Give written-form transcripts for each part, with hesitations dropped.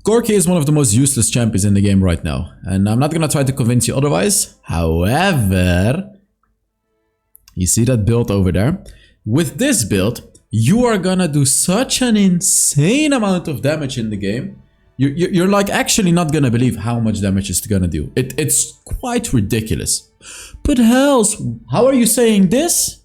Corki is one of the most useless champions in the game right now, and I'm not gonna try to convince you otherwise. However, you see that build over there? With this build, you are gonna do such an insane amount of damage in the game. You're like actually not gonna believe how much damage it's gonna do. It's quite ridiculous. But Hells, how are you saying this,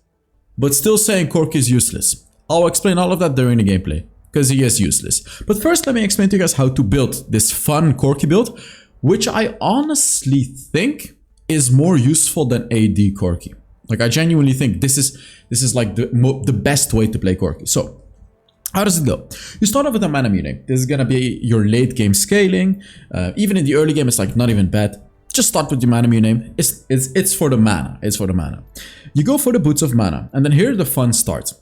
but still saying Corki is useless? I'll explain all of that during the gameplay, because he is useless. But first, let me explain to you guys how to build this fun Corki build, which I honestly think is more useful than AD Corki. Like, I genuinely think this is like the best way to play Corki. So, how does it go? You start off with a mana mune. This is gonna be your late game scaling. Even in the early game, it's like not even bad. Just start with your mana mune. It's for the mana. It's for the mana. You go for the boots of mana, and then here the fun starts.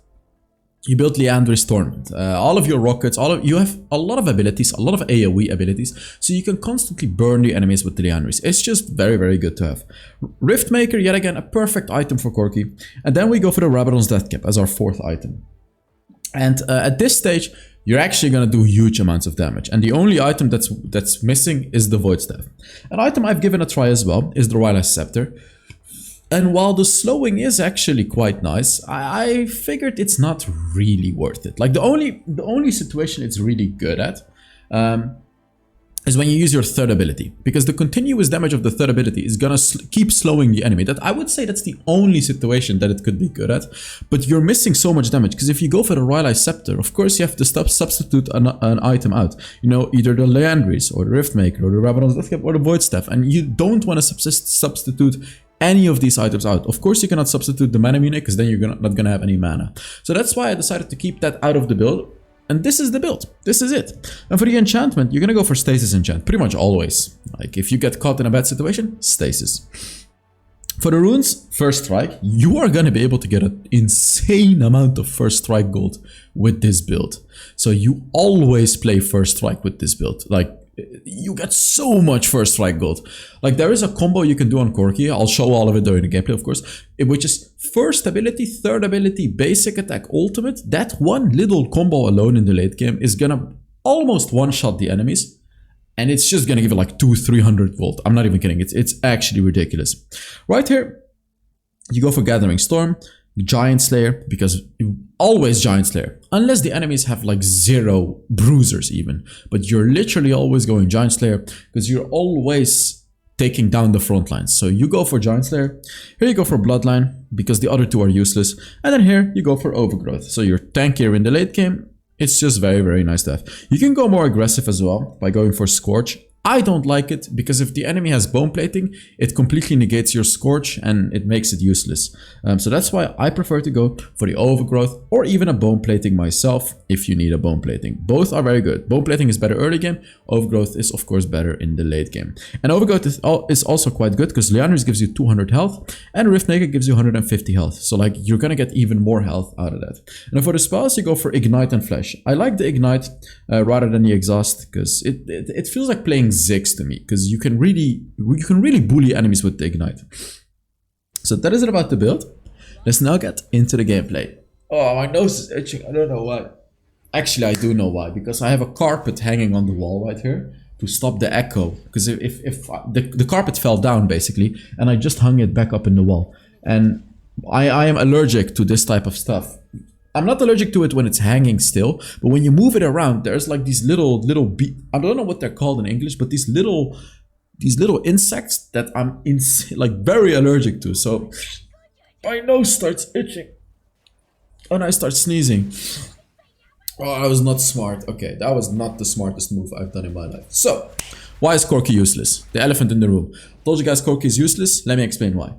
You build Liandry's Torment. All of your rockets, you have a lot of abilities, a lot of AoE abilities, so you can constantly burn the enemies with the Liandry's. It's just very, very good to have. Riftmaker, yet again, a perfect item for Corki. And then we go for the Rabadon's Death Cap as our fourth item. And at this stage, you're actually going to do huge amounts of damage. And the only item that's missing is the Void Staff. An item I've given a try as well is the Rylai's Scepter. And while the slowing is actually quite nice, I figured it's not really worth it. Like the only situation it's really good at is when you use your third ability, because the continuous damage of the third ability is gonna keep slowing the enemy. That I would say that's the only situation that it could be good at, but you're missing so much damage, because if you go for the Rylai's Scepter, of course you have to substitute an item out. You know, either the Liandry's or the Riftmaker or the Rabadon's Death Cap or the Void Staff, and you don't want to substitute any of these items out. Of course, you cannot substitute the mana mune, because then you're not gonna have any mana. So that's why I decided to keep that out of the build. And this is the build. This is it. And for the enchantment, you're gonna go for Stasis Enchant, pretty much always. Like, if you get caught in a bad situation, Stasis. For the runes, First Strike, you are gonna be able to get an insane amount of First Strike gold with this build. So you always play First Strike with this build. Like, you get so much First Strike gold. Like, there is a combo you can do on Corki. I'll show all of it during the gameplay, of course, which is first ability, third ability, basic attack, ultimate. That one little combo alone in the late game is gonna almost one-shot the enemies, and it's just gonna give it like 200-300 gold. I'm not even kidding. It's actually ridiculous. Right here, you go for Gathering Storm, Giant Slayer, because always Giant Slayer, unless the enemies have like 0 bruisers even, but you're literally always going Giant Slayer because you're always taking down the front lines. So you go for Giant Slayer, here you go for Bloodline because the other two are useless, and then here you go for Overgrowth. So you're tankier in the late game. It's just very, very nice to have. You can go more aggressive as well by going for Scorch. I don't like it because if the enemy has bone plating, it completely negates your Scorch and it makes it useless. So that's why I prefer to go for the Overgrowth or even a bone plating myself if you need a bone plating. Both are very good. Bone plating is better early game. Overgrowth is of course better in the late game. And Overgrowth is also quite good because Liandry's gives you 200 health and Riftmaker gives you 150 health. So like you're gonna get even more health out of that. And for the spells, you go for Ignite and Flash. I like the Ignite rather than the Exhaust because it feels like playing Ziggs to me, because you can really bully enemies with the Ignite. So that is it about the build. Let's now get into the gameplay. Oh, my nose is itching. I don't know why. Actually, I do know why, because I have a carpet hanging on the wall right here to stop the echo, because if the carpet fell down basically and I just hung it back up in the wall, and I am allergic to this type of stuff. I'm not allergic to it when it's hanging still, but when you move it around, there's like these little I don't know what they're called in English, but these little insects that I'm like very allergic to. So my nose starts itching and I start sneezing. Oh, that was not smart. Okay, that was not the smartest move I've done in my life. So, why is Corki useless? The elephant in the room. Told you guys Corki is useless. Let me explain why.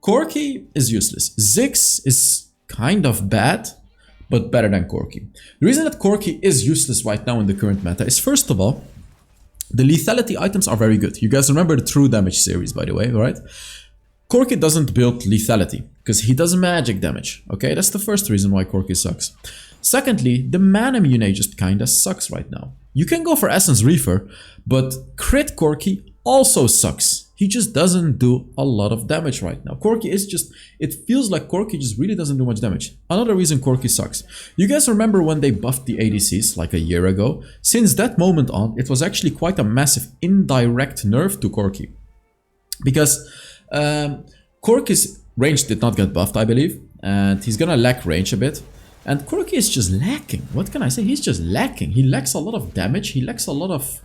Corki is useless. Ziggs is kind of bad, but better than Corki. The reason that Corki is useless right now in the current meta is, first of all, the lethality items are very good. You guys remember the True Damage series, by the way, right? Corki doesn't build lethality because he does magic damage. Okay, that's the first reason why Corki sucks. Secondly, the mana mune just kinda sucks right now. You can go for Essence Reefer, but crit Corki also sucks. he just doesn't do a lot of damage right now. Corki is just, it feels like Corki just really doesn't do much damage. Another reason Corki sucks. You guys remember when they buffed the ADCs like a year ago? Since that moment on, it was actually quite a massive indirect nerf to Corki. Because Corki's range did not get buffed, I believe. And he's gonna lack range a bit. And Corki is just lacking. What can I say? He's just lacking. He lacks a lot of damage. He lacks a lot of...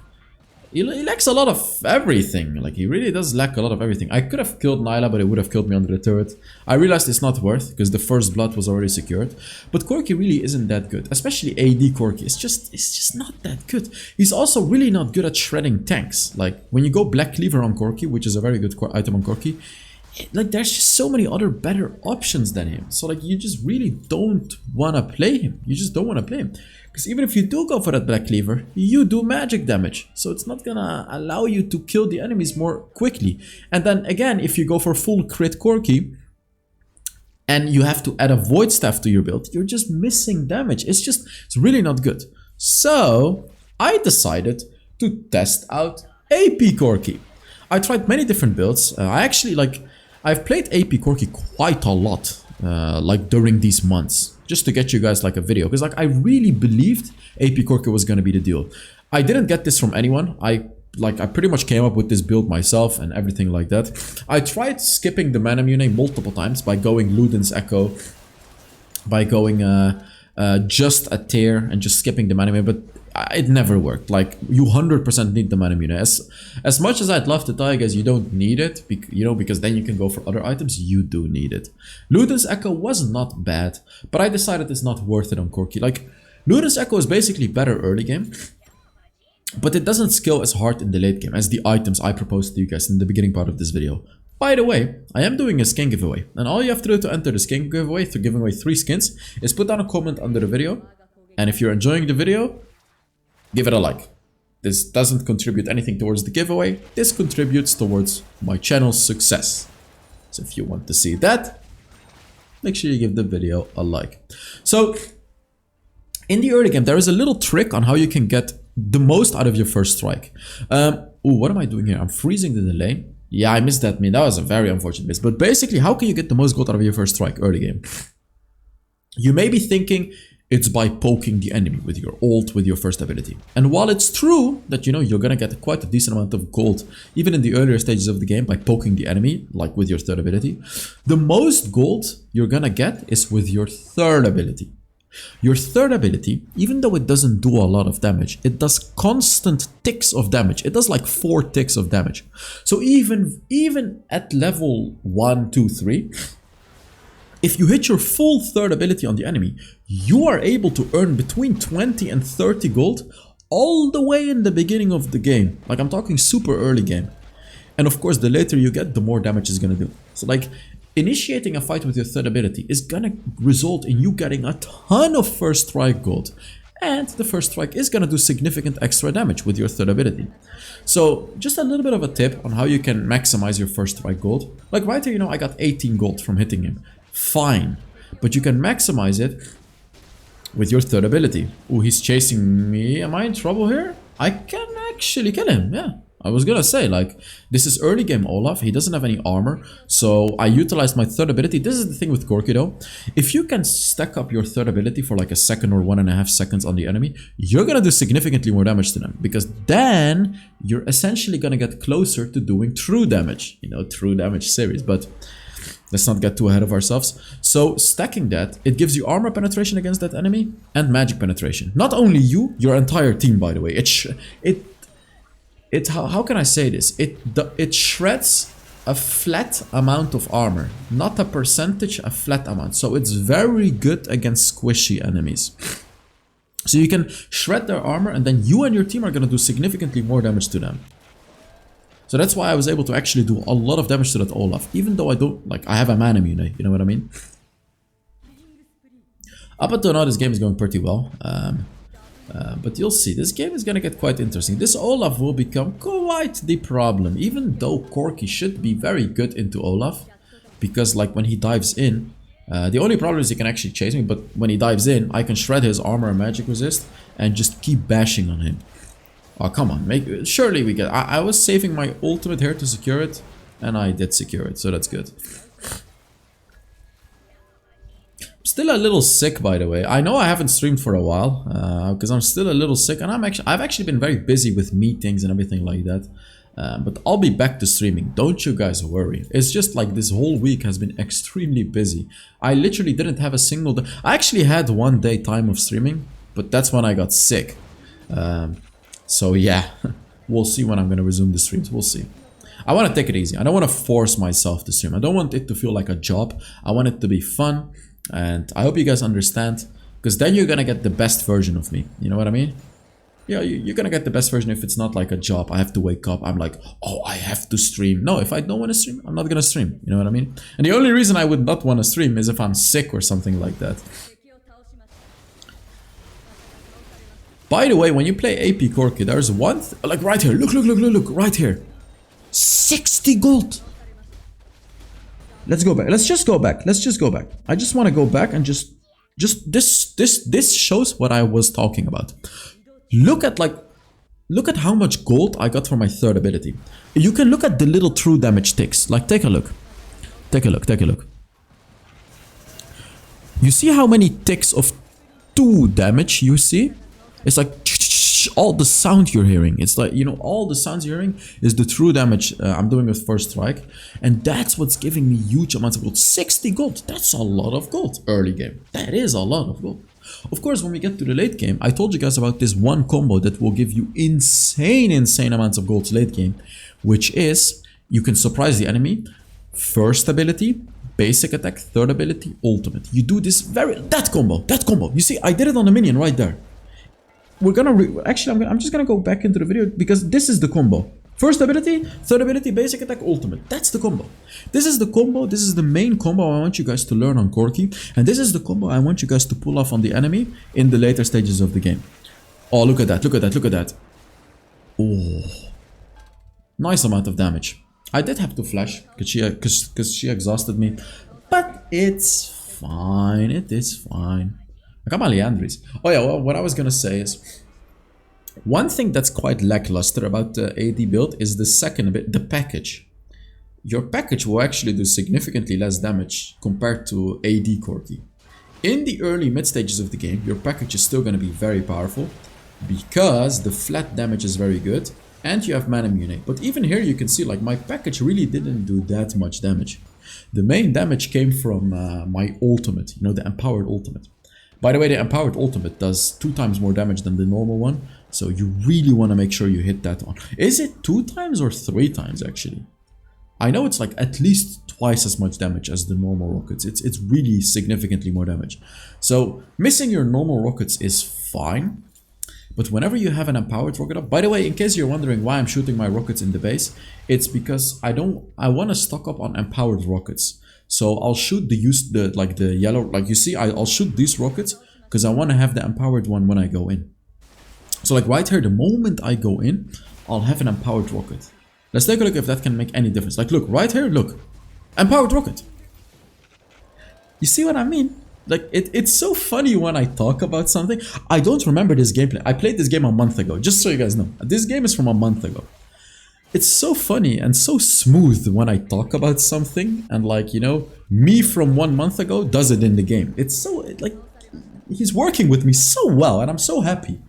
He lacks a lot of everything. Like, he really does lack a lot of everything. I could have killed Nyla, but it would have killed me under the turret. I realized it's not worth, because the first blood was already secured. But Corki really isn't that good. Especially AD Corki. It's just not that good. He's also really not good at shredding tanks. Like, when you go Black Cleaver on Corki, which is a very good item on Corki, like, there's just so many other better options than him. So, like, you just really don't want to play him. You just don't want to play him. Because even if you do go for that Black Cleaver, you do magic damage. So it's not gonna allow you to kill the enemies more quickly. And then, again, if you go for full crit Corki, and you have to add a Void Staff to your build, you're just missing damage. It's really not good. So, I decided to test out AP Corki. I tried many different builds. I've played AP Corki quite a lot, like during these months, just to get you guys like a video, because like I really believed AP Corki was gonna be the deal. I didn't get this from anyone. I pretty much came up with this build myself and everything like that. I tried skipping the Manamune multiple times by going Luden's Echo, by going just a tear and just skipping the Manamune, but it never worked. Like, you 100% need the Manamune. As much as I'd love to tell you guys you don't need it, you know, because then you can go for other items, you do need it. Luden's Echo was not bad, but I decided it's not worth it on Corki. Like, Luden's Echo is basically better early game, but it doesn't scale as hard in the late game as the items I proposed to you guys in the beginning part of this video. By the way, I am doing a skin giveaway, and all you have to do to enter the skin giveaway, to giving away 3 skins, is put down a comment under the video, and if you're enjoying the video, give it a like. This doesn't contribute anything towards the giveaway. This contributes towards my channel's success. So if you want to see that, make sure you give the video a like. So, in the early game, there is a little trick on how you can get the most out of your first strike. Ooh, what am I doing here? I'm freezing the delay. Yeah, I missed that. That was a very unfortunate miss. But basically, how can you get the most gold out of your first strike early game? You may be thinking, it's by poking the enemy with your ult, with your first ability. And while it's true that, you know, you're gonna get quite a decent amount of gold, even in the earlier stages of the game, by poking the enemy, like with your third ability, the most gold you're gonna get is with your third ability. Your third ability, even though it doesn't do a lot of damage, it does constant ticks of damage. It does like 4 ticks of damage. So even at level 1, 2, 3, if you hit your full third ability on the enemy, you are able to earn between 20 and 30 gold all the way in the beginning of the game. Like, I'm talking super early game. And of course, the later you get, the more damage it's gonna do. So like, initiating a fight with your third ability is gonna result in you getting a ton of first strike gold. And the first strike is gonna do significant extra damage with your third ability. So, just a little bit of a tip on how you can maximize your first strike gold. Like right here, you know, I got 18 gold from hitting him. Fine, but you can maximize it with your third ability. Oh, he's chasing me. Am I in trouble here? I can actually kill him. Yeah, I was gonna say, like, this is early game Olaf. He doesn't have any armor, so I utilized my third ability. This is the thing with Corki though. If you can stack up your third ability for like a second or 1.5 seconds on the enemy, you're gonna do significantly more damage to them, because then you're essentially gonna get closer to doing true damage. You know, true damage series, but let's not get too ahead of ourselves. So stacking that, it gives you armor penetration against that enemy and magic penetration. Not only you, your entire team, by the way. How can I say this? It shreds a flat amount of armor, not a percentage, a flat amount. So it's very good against squishy enemies. So you can shred their armor, and then you and your team are gonna do significantly more damage to them. So that's why I was able to actually do a lot of damage to that Olaf, even though I don't, like, I have a Manamune, you know what I mean? Up until now, this game is going pretty well. But you'll see, this game is gonna get quite interesting. This Olaf will become quite the problem, even though Corki should be very good into Olaf. Because, like, when he dives in, the only problem is he can actually chase me, but when he dives in, I can shred his armor and magic resist and just keep bashing on him. Oh, come on. Surely we get... I was saving my ultimate here to secure it. And I did secure it, so that's good. I'm still a little sick, by the way. I know I haven't streamed for a while. Because I'm still a little sick. And I've actually been very busy with meetings and everything like that. But I'll be back to streaming. Don't you guys worry. It's just like this whole week has been extremely busy. I literally didn't have a single day. I actually had 1 day time of streaming. But that's when I got sick. So yeah. We'll see when I'm going to resume the streams. We'll see. I want to take it easy. I don't want to force myself to stream. I don't want it to feel like a job. I want it to be fun. And I hope you guys understand. Because then you're going to get the best version of me. You know what I mean? Yeah, you're going to get the best version if it's not like a job. I have to wake up. I'm like, oh, I have to stream. No, if I don't want to stream, I'm not going to stream. You know what I mean? And the only reason I would not want to stream is if I'm sick or something like that. By the way, when you play AP Corki, there's one... like right here. Look. Right here. 60 gold. Let's go back. Let's just go back. I just want to go back and just this shows what I was talking about. Look at how much gold I got for my third ability. You can look at the little true damage ticks. Like, take a look. Take a look. You see how many ticks of 2 damage you see? It's like all the sound you're hearing. It's like, you know, all the sounds you're hearing is the true damage I'm doing with first strike. And that's what's giving me huge amounts of gold. 60 gold. That's a lot of gold early game. That is a lot of gold. Of course, when we get to the late game, I told you guys about this one combo that will give you insane amounts of gold late game. Which is, you can surprise the enemy. First ability, basic attack, third ability, ultimate. You do this that combo. You see, I did it on the minion right there. We're gonna actually, I'm just gonna go back into the video because this is the combo. First ability, third ability, basic attack, ultimate. That's the combo. This is the combo. This is the main combo I want you guys to learn on Corki. And this is the combo I want you guys to pull off on the enemy in the later stages of the game. Oh, look at that. Oh, nice amount of damage. I did have to flash because she exhausted me. But it's fine. It is fine. I got my Leandries. Oh yeah, well, what I was gonna say is, one thing that's quite lackluster about the AD build is the second bit, the package. Your package will actually do significantly less damage compared to AD Corki. In the early mid stages of the game, your package is still gonna be very powerful because the flat damage is very good and you have mana immunity. But even here you can see, like, my package really didn't do that much damage. The main damage came from my ultimate, you know, the empowered ultimate. By the way, the empowered ultimate does 2 times more damage than the normal one. So you really want to make sure you hit that one. Is it 2 times or 3 times actually? I know it's like at least twice as much damage as the normal rockets. It's really significantly more damage. So missing your normal rockets is fine. But whenever you have an empowered rocket up, by the way, in case you're wondering why I'm shooting my rockets in the base, it's because I want to stock up on empowered rockets. So I'll shoot the yellow, like you see, I'll shoot these rockets because I want to have the empowered one when I go in. So like right here, the moment I go in, I'll have an empowered rocket. Let's take a look if that can make any difference. Like, look, right here, look. Empowered rocket. You see what I mean? Like, it's so funny when I talk about something. I don't remember this gameplay. I played this game a month ago, just so you guys know. This game is from a month ago. It's so funny and so smooth when I talk about something. And like, you know, me from 1 month ago does it in the game. It's so, like, he's working with me so well and I'm so happy.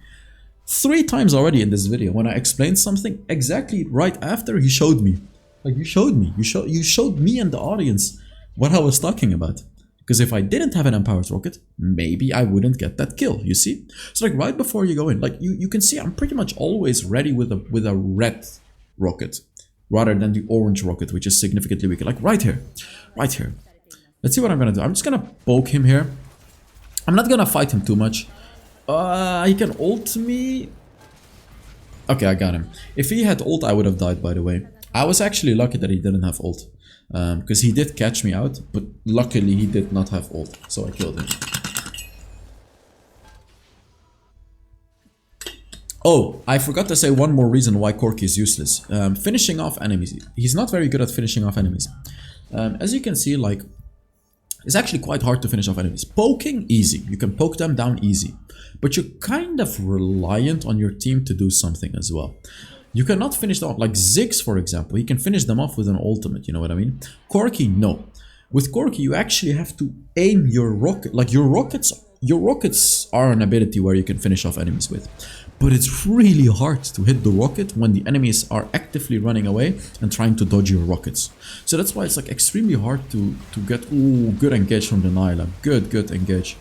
3 times already in this video when I explained something, exactly right after he showed me. Like, you showed me. You showed me and the audience what I was talking about. Because if I didn't have an empowered rocket, maybe I wouldn't get that kill, you see? So like right before you go in, like you can see I'm pretty much always ready with a red rocket rather than the orange rocket, which is significantly weaker. Like right here. Right here. Let's see what I'm gonna do. I'm just gonna poke him here. I'm not gonna fight him too much. He can ult me. Okay, I got him. If he had ult, I would have died, by the way. I was actually lucky that he didn't have ult. Because he did catch me out, but luckily he did not have ult, so I killed him. Oh, I forgot to say one more reason why Corki is useless. Finishing off enemies. He's not very good at finishing off enemies. As you can see, like, It's actually quite hard to finish off enemies. Poking, easy. You can poke them down easy. But you're kind of reliant on your team to do something as well. You cannot finish them off. Like Ziggs, for example, he can finish them off with an ultimate, you know what I mean? Corki, no. With Corki, you actually have to aim your rocket. Like your rockets are an ability where you can finish off enemies with. But it's really hard to hit the rocket when the enemies are actively running away and trying to dodge your rockets. So that's why it's like extremely hard to get, ooh, good engage from the Nyla. Good engage.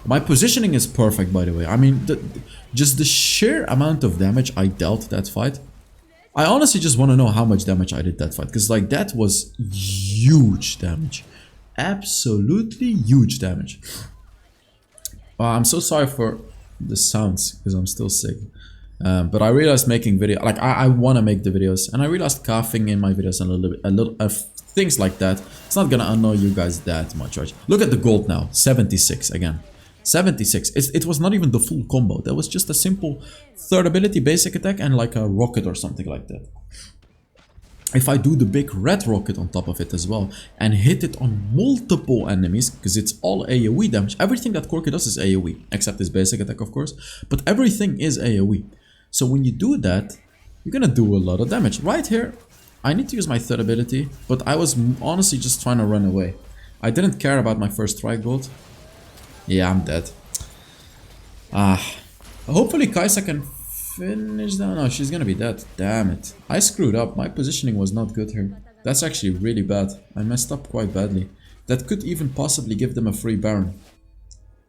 My positioning is perfect, by the way. I mean, just the sheer amount of damage I dealt that fight. I honestly just want to know how much damage I did that fight. Because like that was huge damage. Absolutely huge damage. I'm so sorry for the sounds because I'm still sick. But I realized making video, like I want to make the videos, and I realized coughing in my videos and a little things like that. It's not gonna annoy you guys that much, right? Look at the gold now, 76 again. 76. It was not even the full combo. That was just a simple third ability, basic attack, and like a rocket or something like that. If I do the big red rocket on top of it as well and hit it on multiple enemies, because it's all AoE damage. Everything that Corki does is AoE, except his basic attack, of course. But everything is AoE. So when you do that, you're gonna do a lot of damage. Right here, I need to use my third ability, but I was honestly just trying to run away. I didn't care about my first try gold. Yeah, I'm dead. Hopefully Kai'Sa can finish that. No, she's gonna be dead. Damn it. I screwed up. My positioning was not good here. That's actually really bad. I messed up quite badly. That could even possibly give them a free Baron.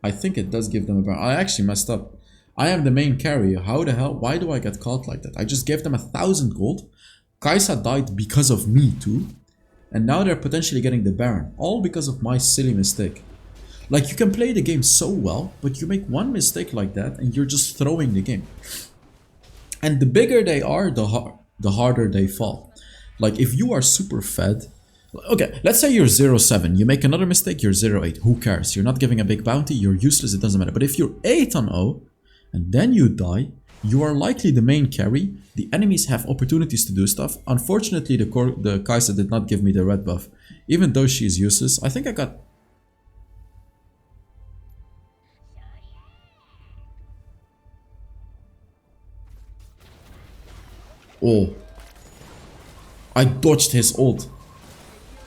I think it does give them a Baron. I actually messed up. I am the main carry. How the hell? Why do I get caught like that? I just gave them 1,000 gold. Kai'Sa died because of me too. And now they're potentially getting the Baron. All because of my silly mistake. Like, you can play the game so well, but you make one mistake like that and you're just throwing the game. And the bigger they are, the harder they fall. Like, if you are super fed... Okay, let's say you're 0-7. You make another mistake, you're 0-8. Who cares? You're not giving a big bounty, you're useless, it doesn't matter. But if you're 8-0, and then you die, you are likely the main carry. The enemies have opportunities to do stuff. Unfortunately, the Kai'Sa did not give me the red buff. Even though she is useless, I think I got... Oh, I dodged his ult.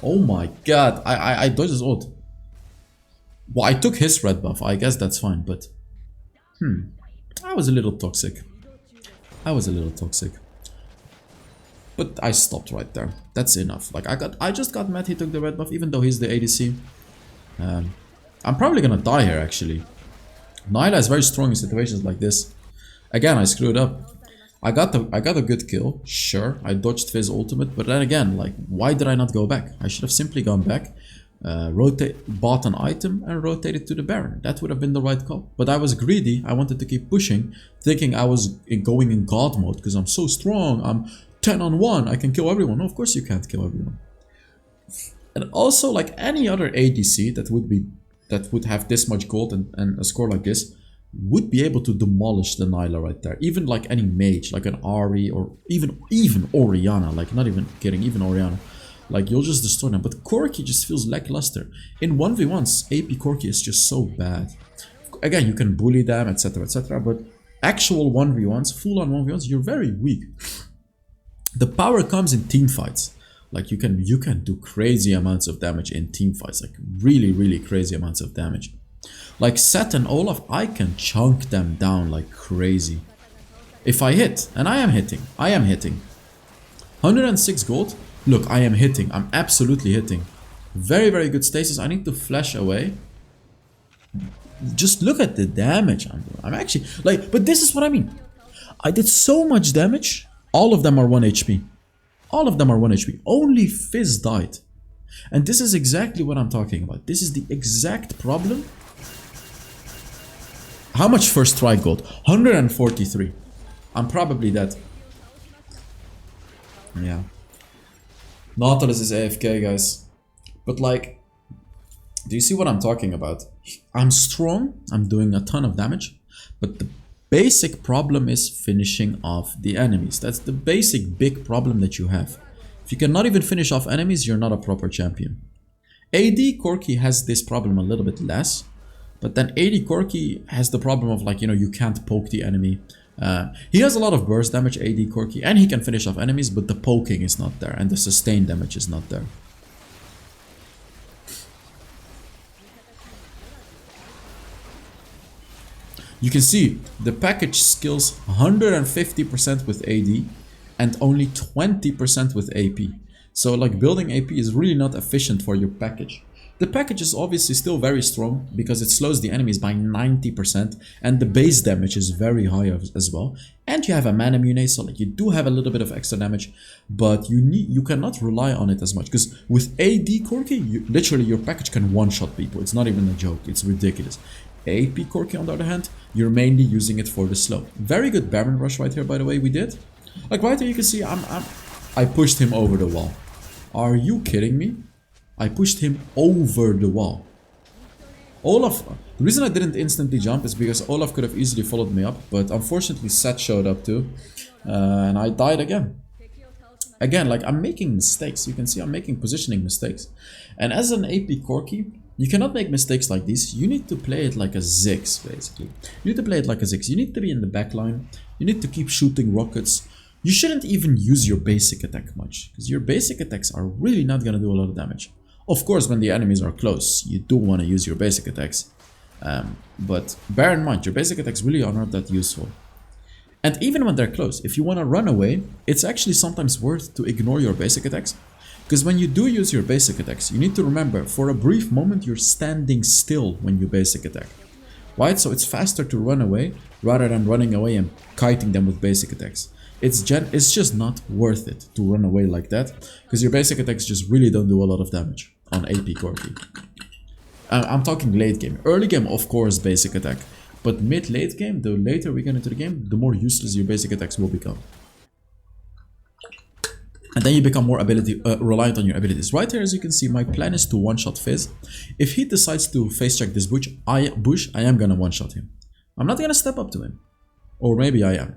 Oh my god, I dodged his ult. Well, I took his red buff, I guess that's fine, but... I was a little toxic. But I stopped right there. That's enough. Like, I just got mad he took the red buff, even though he's the ADC. I'm probably gonna die here, actually. Nyla is very strong in situations like this. Again, I screwed up. I got a good kill, sure. I dodged Fizz ultimate, but then again, like, why did I not go back? I should have simply gone back, bought an item, and rotated to the Baron. That would have been the right call. But I was greedy. I wanted to keep pushing, thinking I was going in God mode because I'm so strong. I'm 10-on-1. I can kill everyone. No, of course you can't kill everyone. And also, like any other ADC that would have this much gold and a score like this, would be able to demolish the Nyla right there. Even like any mage, like an Ahri or even Orianna. Like, not even kidding, even Orianna. Like, you'll just destroy them. But Corki just feels lackluster. In 1v1s, AP Corki is just so bad. Again, you can bully them, etc, etc. But actual 1v1s, full-on 1v1s, you're very weak. The power comes in team fights. Like, you can do crazy amounts of damage in team fights. Like, really, really crazy amounts of damage. Like Sett and Olaf, I can chunk them down like crazy. If I hit, and I am hitting. 106 gold. Look, I am hitting. I'm absolutely hitting. Very, very good stasis. I need to flash away. Just look at the damage I'm doing. I'm actually, like, but this is what I mean. I did so much damage. All of them are 1 HP. All of them are 1 HP. Only Fizz died. And this is exactly what I'm talking about. This is the exact problem. How much first try gold? 143. I'm probably dead. Yeah. Nautilus is AFK, guys. But like, do you see what I'm talking about? I'm strong. I'm doing a ton of damage. But the basic problem is finishing off the enemies. That's the basic big problem that you have. If you cannot even finish off enemies, you're not a proper champion. AD Corki has this problem a little bit less, but then AD Corki has the problem of, like, you know, you can't poke the enemy. He has a lot of burst damage, AD Corki, and he can finish off enemies, but the poking is not there, and the sustained damage is not there. You can see the package skills 150% with AD and only 20% with AP. So like building AP is really not efficient for your package. The package is obviously still very strong because it slows the enemies by 90% and the base damage is very high as well. And you have a mana mune, so like you do have a little bit of extra damage, but you cannot rely on it as much because with AD Corki, literally your package can one-shot people. It's not even a joke. It's ridiculous. AP Corki, on the other hand, you're mainly using it for the slow. Very good Baron Rush right here, by the way, we did. Like right here you can see I pushed him over the wall. Are you kidding me? I pushed him over the wall. Olaf, the reason I didn't instantly jump is because Olaf could have easily followed me up, but unfortunately Seth showed up too, and I died again. Again, like I'm making mistakes. You can see I'm making positioning mistakes. And as an AP Corki, you cannot make mistakes like these. You need to play it like a Ziggs, basically. You need to play it like a Ziggs. You need to be in the back line. You need to keep shooting rockets. You shouldn't even use your basic attack much, because your basic attacks are really not going to do a lot of damage. Of course, when the enemies are close, you do want to use your basic attacks. But bear in mind, your basic attacks really are not that useful. And even when they're close, if you want to run away, it's actually sometimes worth to ignore your basic attacks. Because when you do use your basic attacks, you need to remember, for a brief moment, you're standing still when you basic attack. Right? So it's faster to run away, rather than running away and kiting them with basic attacks. It's just not worth it to run away like that, because your basic attacks just really don't do a lot of damage on AP Corki. I'm talking late game. Early game, of course, basic attack. But mid-late game, the later we get into the game, the more useless your basic attacks will become. And then you become more reliant on your abilities. Right here, as you can see, my plan is to one-shot Fizz. If he decides to face check this bush, I am gonna one-shot him. I'm not gonna step up to him. Or maybe I am.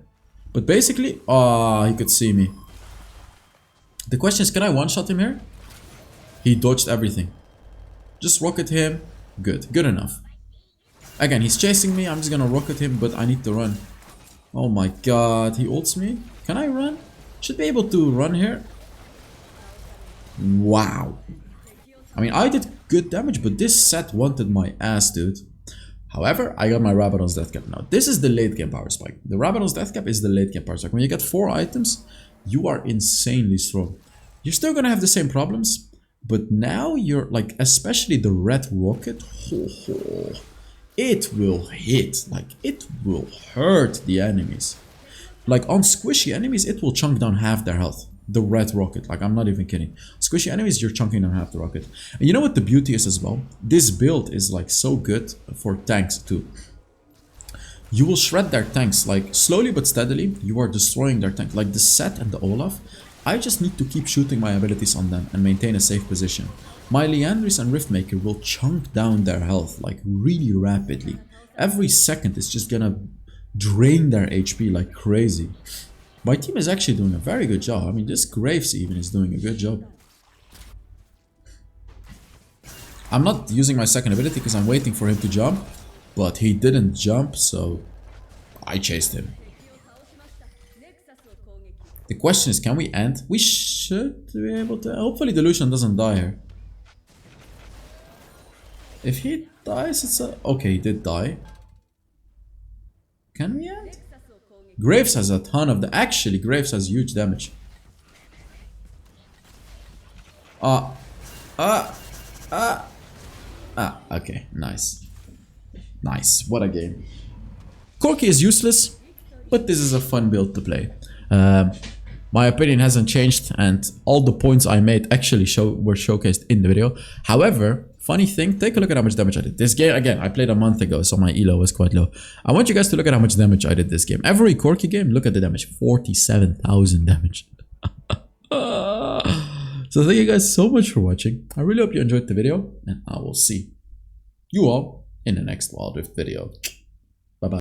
But basically, he could see me. The question is, can I one-shot him here? He dodged everything. Just rocket him. Good. Good enough. Again, he's chasing me. I'm just gonna rocket him, but I need to run. Oh my god, he ults me. Can I run? Should be able to run here. Wow. I mean, I did good damage, but this set wanted my ass, dude. However, I got my Rabadon's Death Cap now. This is the late game power spike. The Rabadon's Death Cap is the late game power spike. When you get 4 items, you are insanely strong. You're still gonna have the same problems, but now you're like, especially the red rocket, it will hit, like it will hurt the enemies. Like on squishy enemies, it will chunk down half their health. The red rocket, like I'm not even kidding. Squishy enemies, you're chunking down half the rocket. And you know what the beauty is as well? This build is like so good for tanks too. You will shred their tanks, like slowly but steadily, you are destroying their tank. Like the Set and the Olaf, I just need to keep shooting my abilities on them and maintain a safe position. My Liandry's and Riftmaker will chunk down their health like really rapidly. Every second it's just gonna drain their HP like crazy. My team is actually doing a very good job. I mean, this Graves even is doing a good job. I'm not using my second ability because I'm waiting for him to jump, but he didn't jump, so I chased him. The question is, can we end? We should be able to. Hopefully the Lucian doesn't die here. If he dies, it's a... Okay, he did die. Can we end? Graves has a ton of the... Actually, Graves has huge damage. Okay, nice. Nice, what a game. Corki is useless, but this is a fun build to play. My opinion hasn't changed, and all the points I made actually were showcased in the video. However, funny thing, take a look at how much damage I did. This game, again, I played a month ago, so my elo was quite low. I want you guys to look at how much damage I did this game. Every Corki game, look at the damage. 47,000 damage. So thank you guys so much for watching. I really hope you enjoyed the video, and I will see you all in the next Wild Rift video.